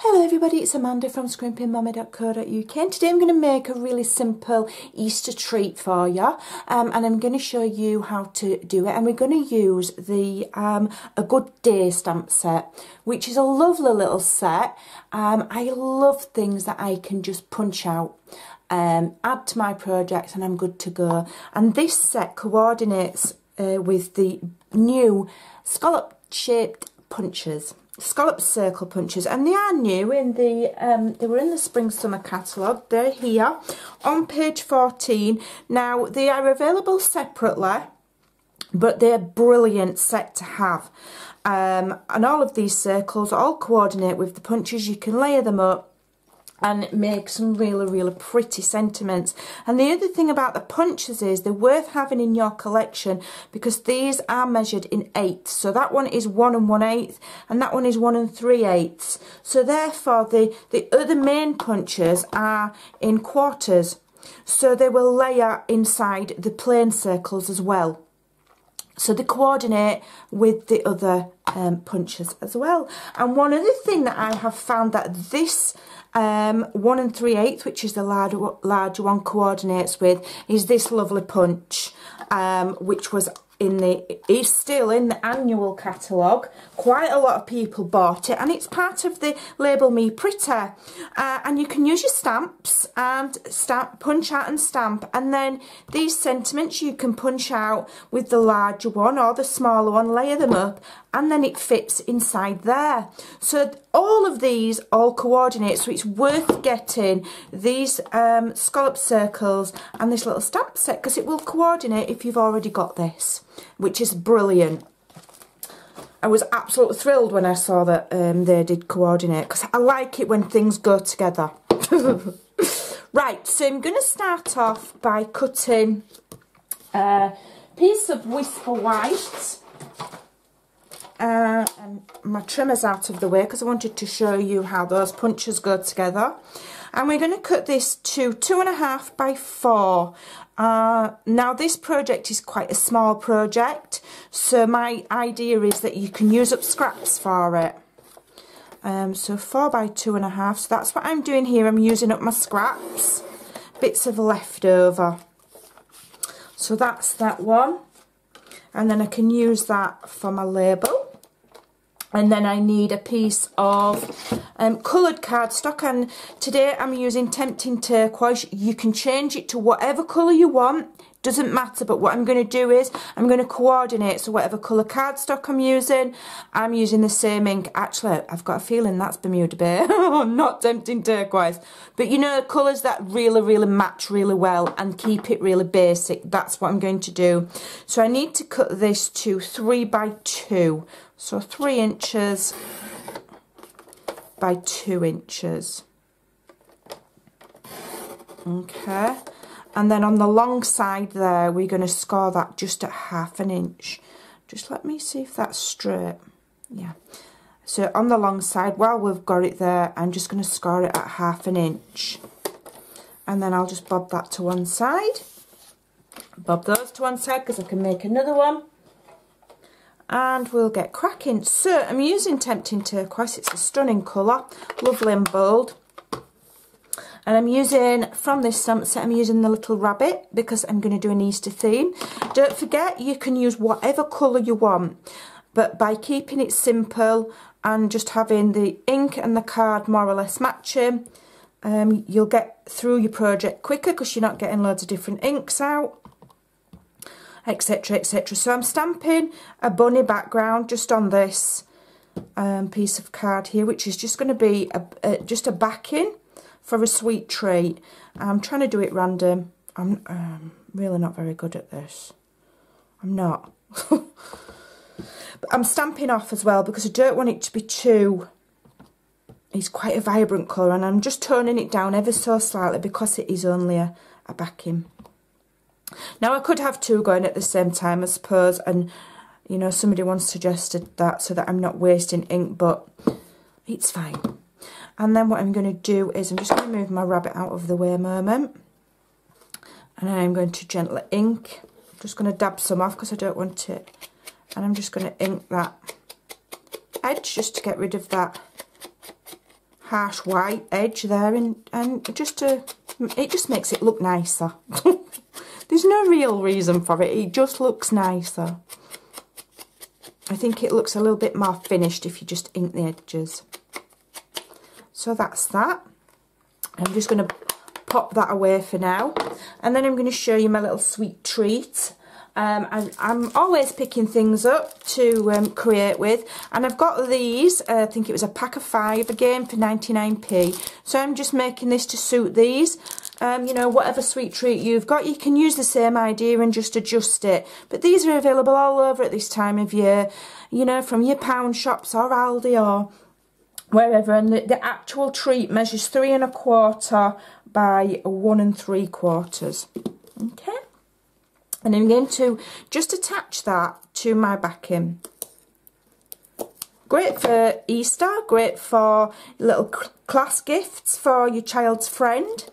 Hello everybody, it's Amanda from Scrimpingmommy.co.uk, and today I'm going to make a really simple Easter treat for you, and I'm going to show you how to do it. And we're going to use the A Good Day stamp set, which is a lovely little set. I love things that I can just punch out, add to my project, and I'm good to go. And this set coordinates with the new scallop shaped punches. Scallop circle punches, and they are new in the they were in the spring summer catalogue. They're here on page 14. Now they are available separately, but they're brilliant set to have, and all of these circles all coordinate with the punches. You can layer them up and make some really pretty sentiments. And the other thing about the punches is they're worth having in your collection because these are measured in eighths. So that one is 1 1/8 and that one is 1 3/8. So therefore the other main punches are in quarters, so they will layer inside the plain circles as well. So they coordinate with the other punches as well. And one other thing that I have found that this 1 3/8, which is the larger one, coordinates with is this lovely punch, which was is still in the annual catalogue. Quite a lot of people bought it, and it's part of the Label Me Pretty. And you can use your stamps and punch out and stamp, and then these sentiments you can punch out with the larger one or the smaller one, layer them up, and then it fits inside there. So all of these all coordinate, so it's worth getting these scallop circles and this little stamp set because it will coordinate if you've already got this, which is brilliant. I was absolutely thrilled when I saw that they did coordinate because I like it when things go together. Right, so I'm going to start off by cutting a piece of Whisper White. And my trimmer's out of the way because I wanted to show you how those punches go together. And we're going to cut this to 2.5 by 4. Now this project is quite a small project, so my idea is that you can use up scraps for it. So 4 by 2.5, so that's what I'm doing here. I'm using up my scraps, bits of leftover. So that's that one, and then I can use that for my label. And then I need a piece of coloured cardstock, and today I'm using Tempting Turquoise. You can change it to whatever colour you want, doesn't matter, but what I'm going to do is I'm going to coordinate, so whatever colour cardstock I'm using the same ink. Actually, I've got a feeling that's Bermuda Bay, not Tempting Turquoise. But you know, colours that really match really well and keep it really basic, that's what I'm going to do. So I need to cut this to 3 by 2. So 3 inches by 2 inches. Okay. And then on the long side there, we're going to score that just at 1/2 inch. Just let me see if that's straight. Yeah. So on the long side, while we've got it there, I'm just going to score it at 1/2 inch. And then I'll just bob that to one side. Bob those to one side because I can make another one. And we'll get cracking. So I'm using Tempting Turquoise. It's a stunning colour, lovely and bold. And I'm using, from this stamp set, I'm using the little rabbit because I'm going to do an Easter theme. Don't forget, you can use whatever colour you want, but by keeping it simple and just having the ink and the card more or less matching, you'll get through your project quicker because you're not getting loads of different inks out, etc, etc. So I'm stamping a bunny background just on this piece of card here, which is just going to be just a backing for a sweet treat. I'm trying to do it random. I'm really not very good at this. I'm not. But I'm stamping off as well because I don't want it to be too... It's quite a vibrant colour, and I'm just toning it down ever so slightly because it is only a backing. Now I could have 2 going at the same time, I suppose, and you know, somebody once suggested that so that I'm not wasting ink, but it's fine. And then what I'm going to do is I'm just going to move my rabbit out of the way a moment, and I'm going to gently ink. I'm just going to dab some off because I don't want it, and I'm just going to ink that edge just to get rid of that harsh white edge there, and it just makes it look nicer. There's no real reason for it, it just looks nicer. I think it looks a little bit more finished if you just ink the edges. So that's that. I'm just going to pop that away for now, and then I'm going to show you my little sweet treat. I'm always picking things up to create with, and I've got these, I think it was a pack of 5 again for 99p, so I'm just making this to suit these. You know, whatever sweet treat you've got, you can use the same idea and just adjust it, but these are available all over at this time of year, you know, from your pound shops or Aldi or wherever, and the actual treat measures 3 1/4 by 1 3/4. Okay. And I'm going to just attach that to my backing. Great for Easter, great for little class gifts for your child's friend.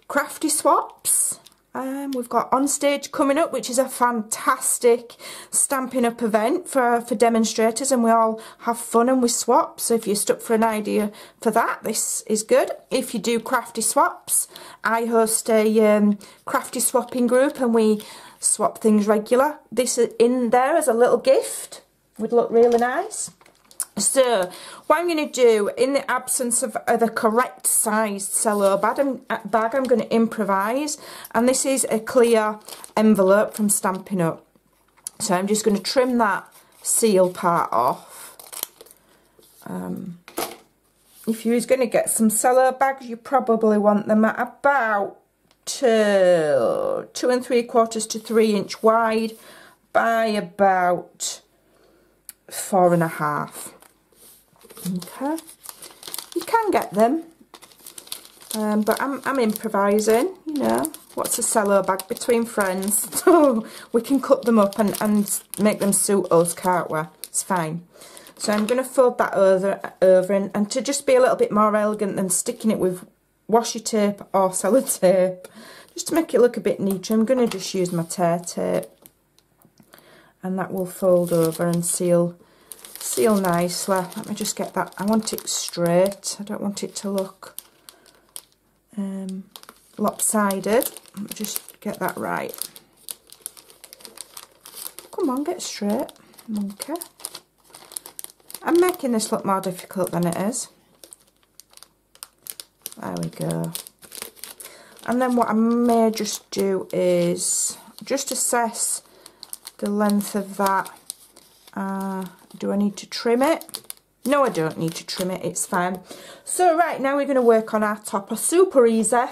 Crafty swaps. We've got On Stage coming up, which is a fantastic Stampin' Up event for demonstrators, and we all have fun and we swap. So if you're stuck for an idea for that, this is good. If you do crafty swaps, I host a crafty swapping group, and we swap things regular. This is in there as a little gift, would look really nice. So what I'm going to do, in the absence of the correct sized cello bag, I'm going to improvise, and this is a clear envelope from Stampin' Up. So I'm just going to trim that seal part off. If you was going to get some cello bags, you probably want them at about 2 3/4 to 3 inch wide by about 4 1/2. Okay, you can get them, but I'm improvising, you know, what's a cello bag between friends, so we can cut them up and make them suit us, can't we? It's fine. So I'm going to fold that over and to just be a little bit more elegant than sticking it with washi tape or sellotape, just to make it look a bit neater, I'm going to just use my tear tape, and that will fold over and seal nicely. Let me just get that. I want it straight. I don't want it to look lopsided. Let me just get that right. Come on, get straight, monkey. I'm making this look more difficult than it is. There we go. And then what I may just do is just assess the length of that. Do I need to trim it? No, I don't need to trim it, it's fine. So right, now we're going to work on our topper. Super easy.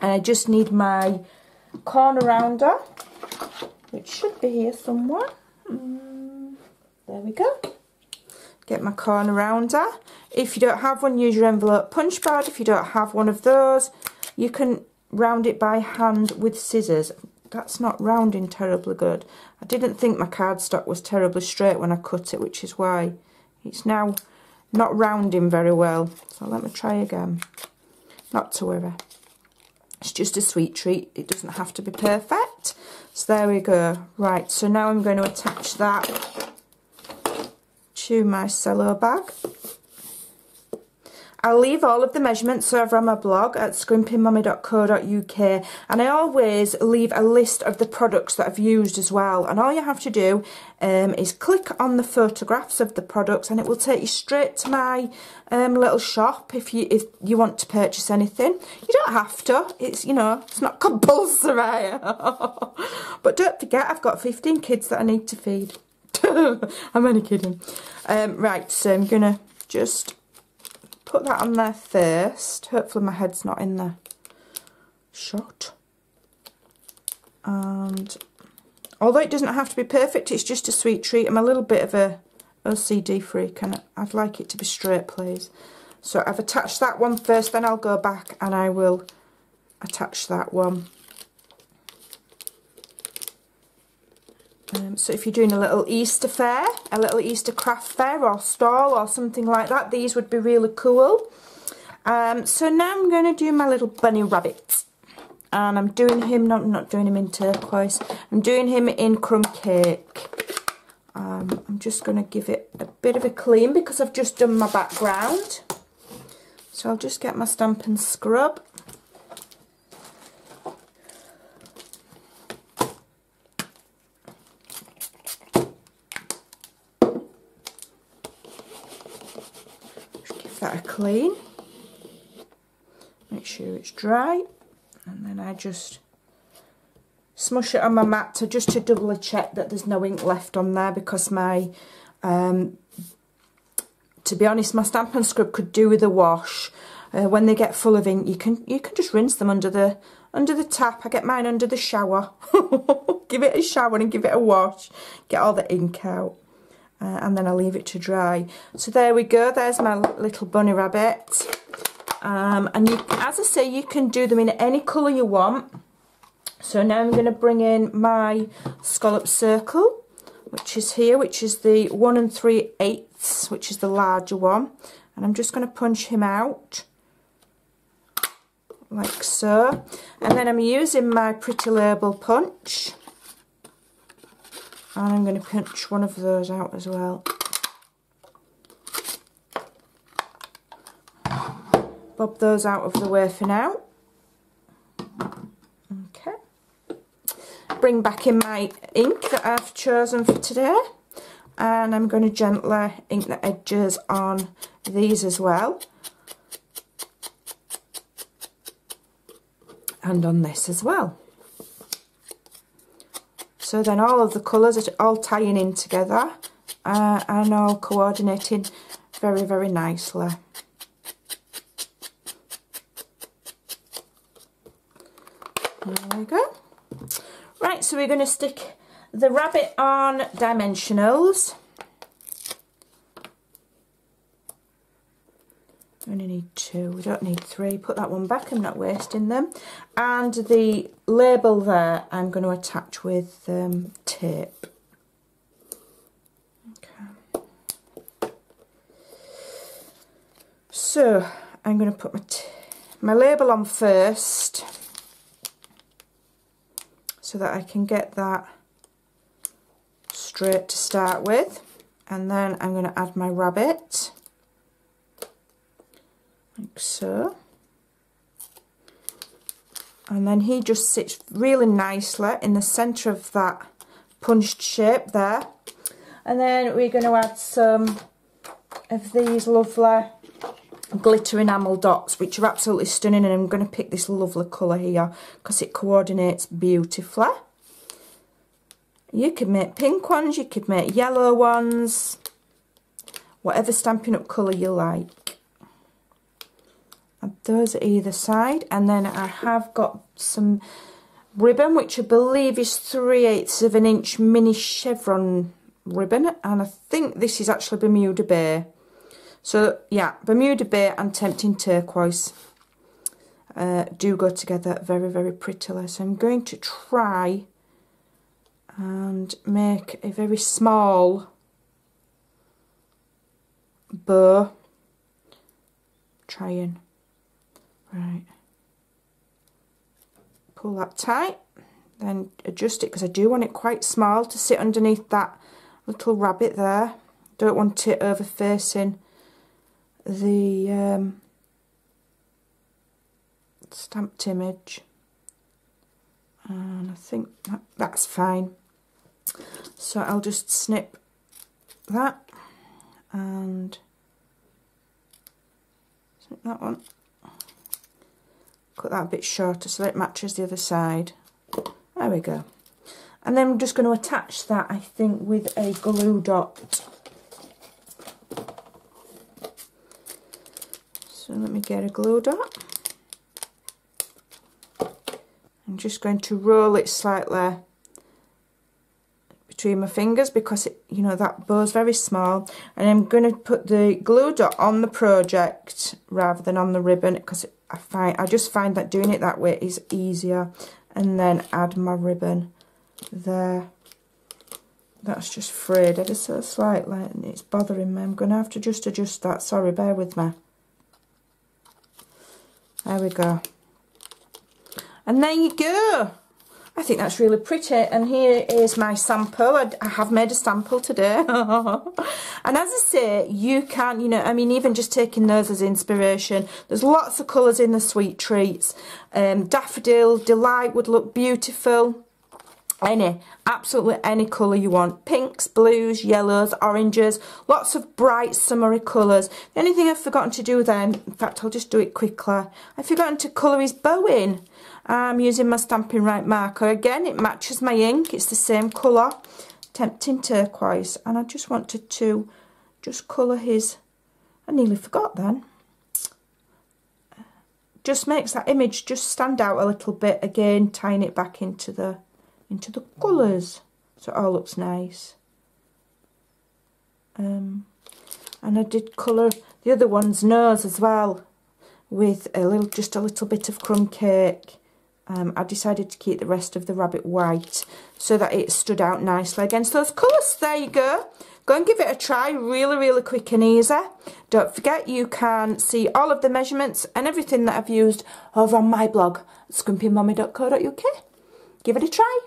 And I just need my corner rounder, which should be here somewhere. There we go. Get my corner rounder. If you don't have one, use your envelope punch board. If you don't have one of those, you can round it by hand with scissors. That's not rounding terribly good. I didn't think my cardstock was terribly straight when I cut it, which is why it's now not rounding very well. So let me try again. Not to worry. It's just a sweet treat. It doesn't have to be perfect. So there we go. Right, so now I'm going to attach that to my cello bag. I'll leave all of the measurements over on my blog at scrimpingmommy.co.uk, and I always leave a list of the products that I've used as well, and all you have to do is click on the photographs of the products and it will take you straight to my little shop if you want to purchase anything. You don't have to, it's, you know, it's not compulsory. But don't forget, I've got 15 kids that I need to feed. I'm only kidding. Right, so I'm gonna just put that on there first. Hopefully my head's not in the shot. And although it doesn't have to be perfect, it's just a sweet treat. I'm a little bit of a OCD freak and I'd like it to be straight, please. So I've attached that one first, then I'll go back and I will attach that one. So if you're doing a little Easter fair, a little Easter craft fair or stall or something like that, these would be really cool. So now I'm going to do my little bunny rabbit. And I'm doing him, I'm not doing him in turquoise, I'm doing him in crumb cake. I'm just going to give it a bit of a clean because I've just done my background. So I'll just get my stamp and scrub. Just give that a clean. Make sure it's dry. And then I just smush it on my mat just to doubly check that there's no ink left on there, because my, to be honest, my Stamp and Scrub could do with a wash. When they get full of ink, you can just rinse them under the tap. I get mine under the shower. Give it a shower and give it a wash. Get all the ink out, and then I leave it to dry. So there we go. There's my little bunny rabbit. And you, as I say, you can do them in any colour you want. So now I'm going to bring in my scallop circle, which is here, which is the 1 3/8, which is the larger one. And I'm just going to punch him out, like so. And then I'm using my Pretty Label punch. And I'm going to punch one of those out as well. Bob those out of the way for now. Bring back in my ink that I've chosen for today, and I'm going to gently ink the edges on these as well, and on this as well. So then all of the colours are all tying in together and all coordinating very, very nicely. There we go. Right, so we're going to stick the rabbit on dimensionals. We only need 2, we don't need 3. Put that one back, I'm not wasting them. And the label there I'm going to attach with tape. Okay. So I'm going to put my label on first, so that I can get that straight to start with. And then I'm going to add my rabbit, like so. And then he just sits really nicely in the centre of that punched shape there. And then we're going to add some of these lovely glitter enamel dots, which are absolutely stunning, and I'm going to pick this lovely colour here because it coordinates beautifully. You could make pink ones, you could make yellow ones, whatever Stampin' Up colour you like. Add those at either side, and then I have got some ribbon, which I believe is 3/8 of an inch mini chevron ribbon, and I think this is actually Bermuda Bay. So yeah, Bermuda Bay and Tempting Turquoise do go together very, very prettily. So I'm going to try and make a very small bow. Trying. Right. Pull that tight, then adjust it because I do want it quite small to sit underneath that little rabbit there. Don't want it over facing the stamped image, and I think that's fine. So I'll just snip that and snip that one, cut that a bit shorter so that it matches the other side. There we go. And then I'm just going to attach that, I think, with a glue dot. So let me get a glue dot. I'm just going to roll it slightly between my fingers because it, you know, that bow's very small, and I'm going to put the glue dot on the project rather than on the ribbon because I just find that doing it that way is easier. And then add my ribbon there. That's just frayed ever so slightly and it's bothering me. I'm going to have to just adjust that. Sorry, bear with me. There we go. And there you go. I think that's really pretty, and here is my sample. I have made a sample today. And as I say, you can, you know, I mean, even just taking those as inspiration, there's lots of colours in the sweet treats. Daffodil, Delight would look beautiful. Absolutely any colour you want. Pinks, blues, yellows, oranges, lots of bright summery colours. The only thing I've forgotten to do then, in fact I'll just do it quickly, I've forgotten to colour his bow in. I'm using my Stampin' Right marker. Again, it matches my ink, it's the same colour, Tempting Turquoise, and I just wanted to just colour his, I nearly forgot then. Just makes that image just stand out a little bit, again tying it back into the colours, so it all looks nice. And I did colour the other one's nose as well with just a little bit of crumb cake. I decided to keep the rest of the rabbit white so that it stood out nicely against those colours. There you go. Go and give it a try, really quick and easy. Don't forget you can see all of the measurements and everything that I've used over on my blog, scrimpingmommy.co.uk. Give it a try.